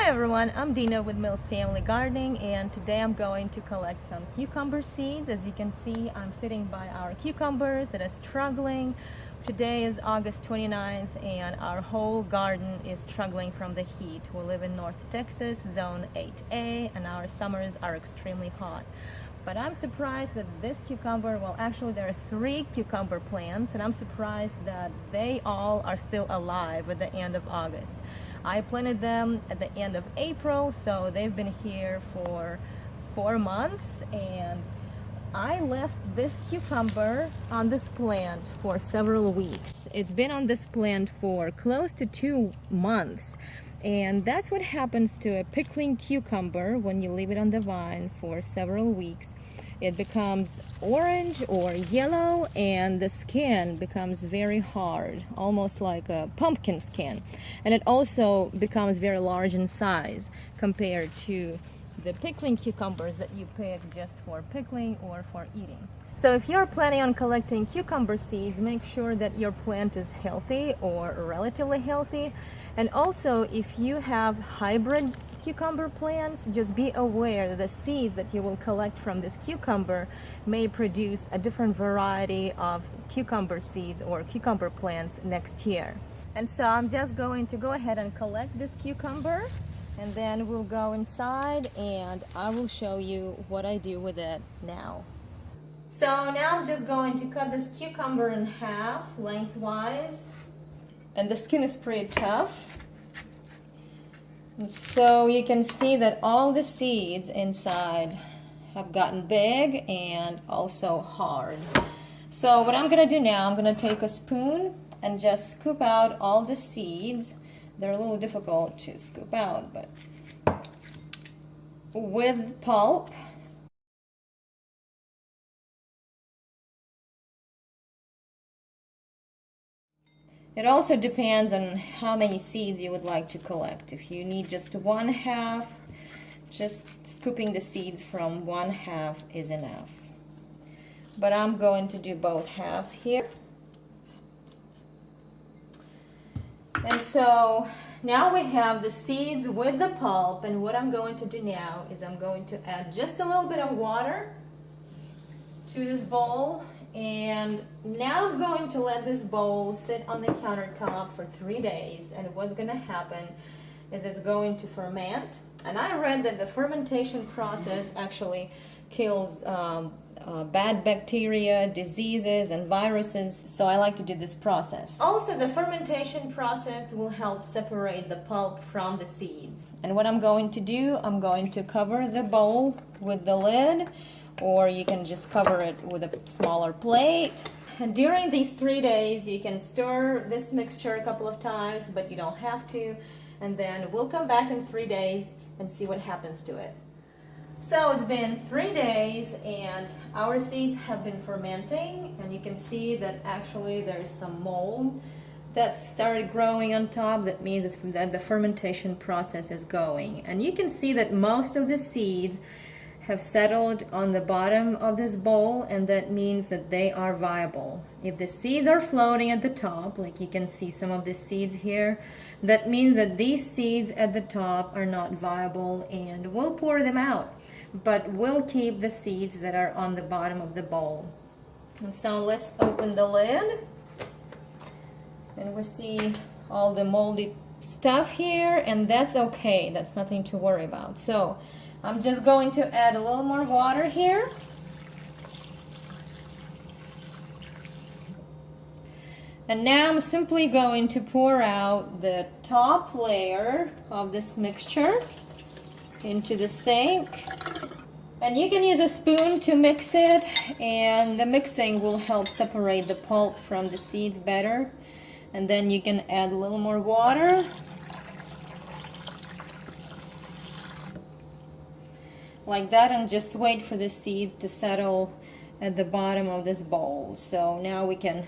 Hi everyone, I'm Dina with Mills Family Gardening, and today I'm going to collect some cucumber seeds. As you can see, I'm sitting by our cucumbers that are struggling. Today is August 29th and our whole garden is struggling from the heat. We live in North Texas, zone 8A, and our summers are extremely hot. But I'm surprised that this cucumber, well actually there are 3 cucumber plants, and I'm surprised that they all are still alive at the end of August. I planted them at the end of April, so they've been here for 4 months, and I left this cucumber on this plant for several weeks. It's been on this plant for close to 2 months, and that's what happens to a pickling cucumber when you leave it on the vine for several weeks. It becomes orange or yellow, and the skin becomes very hard, almost like a pumpkin skin. And it also becomes very large in size compared to the pickling cucumbers that you pick just for pickling or for eating. So if you're planning on collecting cucumber seeds, make sure that your plant is healthy or relatively healthy. And also, if you have hybrid cucumber plants, just be aware that the seeds that you will collect from this cucumber may produce a different variety of cucumber seeds or cucumber plants next year. And so I'm just going to go ahead and collect this cucumber, and then we'll go inside and I will show you what I do with it now. So now I'm just going to cut this cucumber in half lengthwise, and the skin is pretty tough. And so you can see that all the seeds inside have gotten big and also hard. So what I'm going to do now, I'm going to take a spoon and just scoop out all the seeds. They're a little difficult to scoop out, but with pulp. It also depends on how many seeds you would like to collect. If you need just 1/2, just scooping the seeds from 1/2 is enough. But I'm going to do both halves here. And so now we have the seeds with the pulp, and what I'm going to do now is I'm going to add just a little bit of water to this bowl. And now I'm going to let this bowl sit on the countertop for 3 days, and what's going to happen is it's going to ferment. And I read that the fermentation process actually kills bad bacteria, diseases, and viruses, so I like to do this process. Also, the fermentation process will help separate the pulp from the seeds. And what I'm going to do, I'm going to cover the bowl with the lid, or you can just cover it with a smaller plate. And during these 3 days, you can stir this mixture a couple of times, but you don't have to. And then we'll come back in 3 days and see what happens to it. So it's been 3 days and our seeds have been fermenting, and you can see that actually there's some mold that started growing on top. That means that the fermentation process is going. And you can see that most of the seeds have settled on the bottom of this bowl, and that means that they are viable. If the seeds are floating at the top, like you can see some of the seeds here, that means that these seeds at the top are not viable, and we'll pour them out. But we'll keep the seeds that are on the bottom of the bowl. And so let's open the lid, and we see all the moldy stuff here, and that's okay. That's nothing to worry about. So I'm just going to add a little more water here. And now I'm simply going to pour out the top layer of this mixture into the sink. And you can use a spoon to mix it, and the mixing will help separate the pulp from the seeds better. And then you can add a little more water. Like that, and just wait for the seeds to settle at the bottom of this bowl. So now we can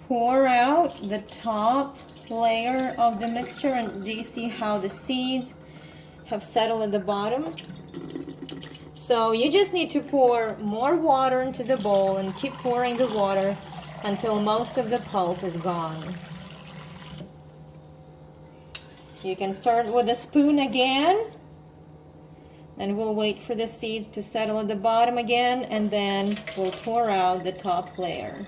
pour out the top layer of the mixture, and do you see how the seeds have settled at the bottom? So you just need to pour more water into the bowl and keep pouring the water until most of the pulp is gone. You can start with a spoon again, and we'll wait for the seeds to settle at the bottom again, and then we'll pour out the top layer.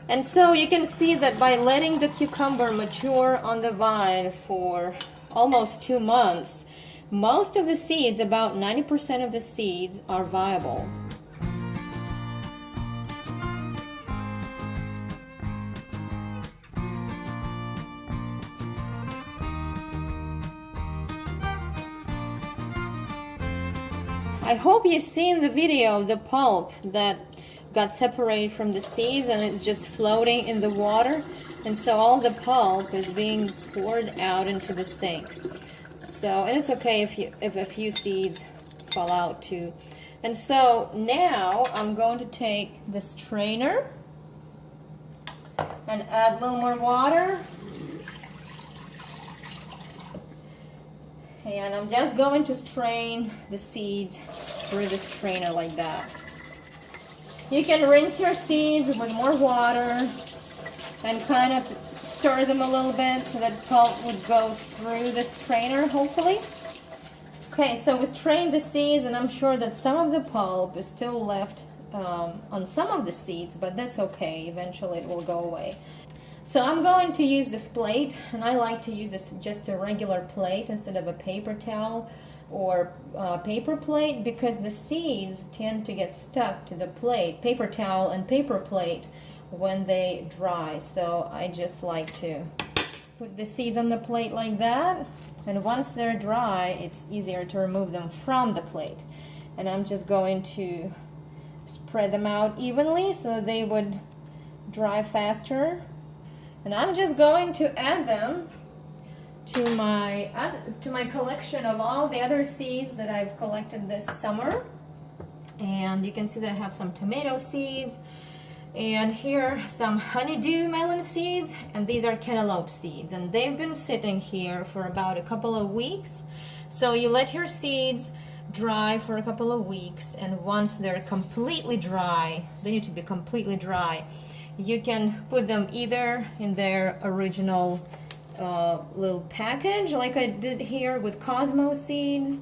And so you can see that by letting the cucumber mature on the vine for almost 2 months, most of the seeds, about 90% of the seeds, are viable. I hope you've seen the video of the pulp that got separated from the seeds, and it's just floating in the water, and so all the pulp is being poured out into the sink. So, and it's okay if a few seeds fall out too. And so now I'm going to take the strainer and add a little more water, and I'm just going to strain the seeds through the strainer like that. You can rinse your seeds with more water and kind of stir them a little bit so that pulp would go through the strainer, hopefully. Okay, so we strained the seeds, and I'm sure that some of the pulp is still left on some of the seeds, but that's okay. Eventually it will go away. So I'm going to use this plate, and I like to use this just a regular plate instead of a paper towel or paper plate, because the seeds tend to get stuck to the plate, paper towel and paper plate, when they dry. So I just like to put the seeds on the plate like that, and once they're dry, it's easier to remove them from the plate. And I'm just going to spread them out evenly so they would dry faster. And I'm just going to add them to my collection of all the other seeds that I've collected this summer. And you can see that I have some tomato seeds, and here some honeydew melon seeds, and these are cantaloupe seeds, and they've been sitting here for about a couple of weeks. So you let your seeds dry for a couple of weeks, and once they're completely dry, they need to be completely dry, you can put them either in their original little package like I did here with Cosmo seeds,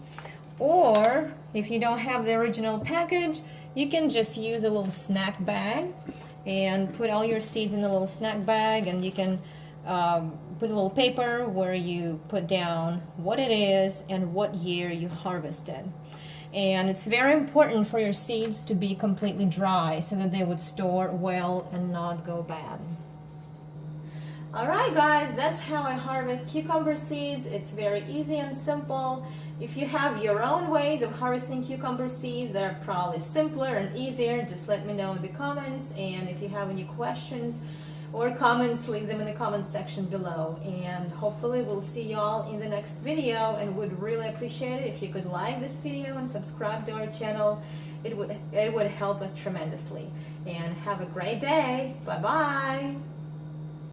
or if you don't have the original package, you can just use a little snack bag and put all your seeds in a little snack bag, and you can put a little paper where you put down what it is and what year you harvested. And it's very important for your seeds to be completely dry so that they would store well and not go bad. Alright guys, that's how I harvest cucumber seeds. It's very easy and simple. If you have your own ways of harvesting cucumber seeds that are probably simpler and easier, just let me know in the comments. And if you have any questions or comments, leave them in the comments section below. And hopefully we'll see y'all in the next video, and would really appreciate it if you could like this video and subscribe to our channel. It would help us tremendously. And have a great day. Bye bye.